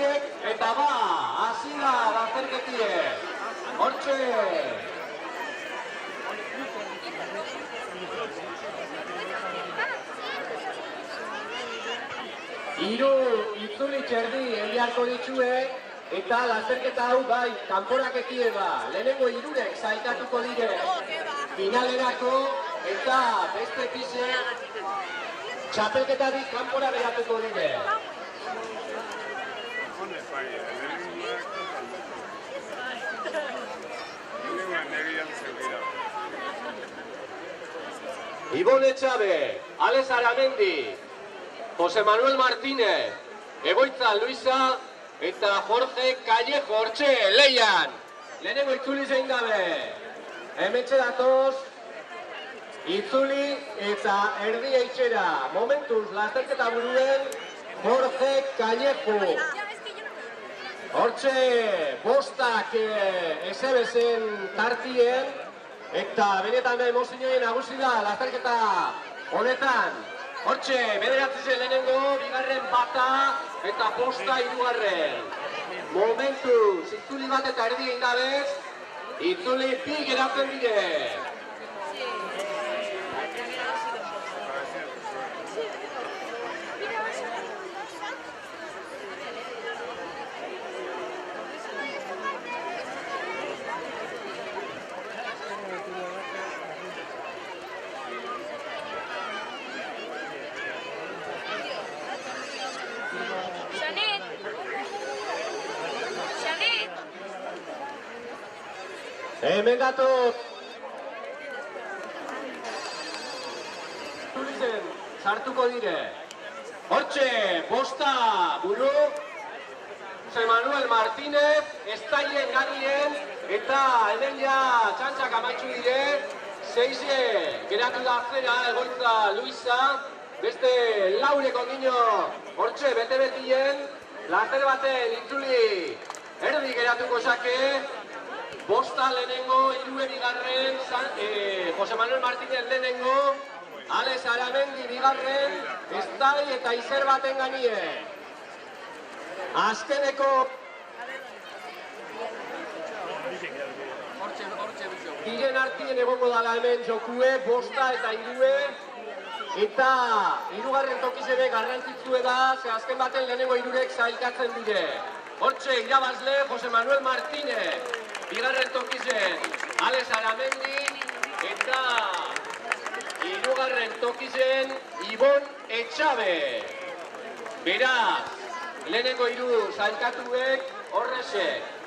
horiek, eta ba, hasi da lasterketie. Hortxe! Hiru itzuli txerdi enbiarko ditxue, eta lasterketa hau bai, kanporaketie ba. Lehenengo hirurek zailkatuko dire finalerako, eta beste pise txapelketarik kanpora beratuko dire. Ibon Etxabe, Alex Aramendi, Jose Manuel Martínez, Egoitza Luisa eta Jorge Callejo hortxe leian. Lehenengo itzuli zein gabe. Hemetxe datoz, itzuli eta erdi eitxera. Momentuz, lasterketa buruen Jorge Callejo. Hortxe, bostak esebezen tartien, eta benetan da emozioen nagusi da lasterketa honetan. Hortxe, bederatzi zen lehenengo, bigarren bata eta bosta hirugarren. Momentuz, itzuli bat eta erdi egin gabez, itzuli bi geratzen dire. Hemen gatoz! Tulizen, sartuko dire. Hortxe, bosta buru, Jose Manuel Martínez, estaien ganien, eta hemen ja txantxak amaitxu dire, seize geratu da zera Egoitza Luisa, beste laureko gino hortxe bete-betien, laster baten itzuli erdi geratuko sake, bosta lehenengo, hirue bigarren, Jose Manuel Martínez lehenengo, Alex Aramendi bigarren, estai eta izer baten ganie. Azkeneko diren artien egongo dala hemen jokue, bosta eta hirue, eta hirugarren tokizebe garrantzitsue da, ze azken baten lehenengo hirurek zailkatzen dire. Hortxe, irabazle, Jose Manuel Martínez. Bigarren tokizen, Alex Aramendi, eta hirugarren tokizen, Ibon Etxabe. Beraz, lehenengo hiru zailkatuek horrexek.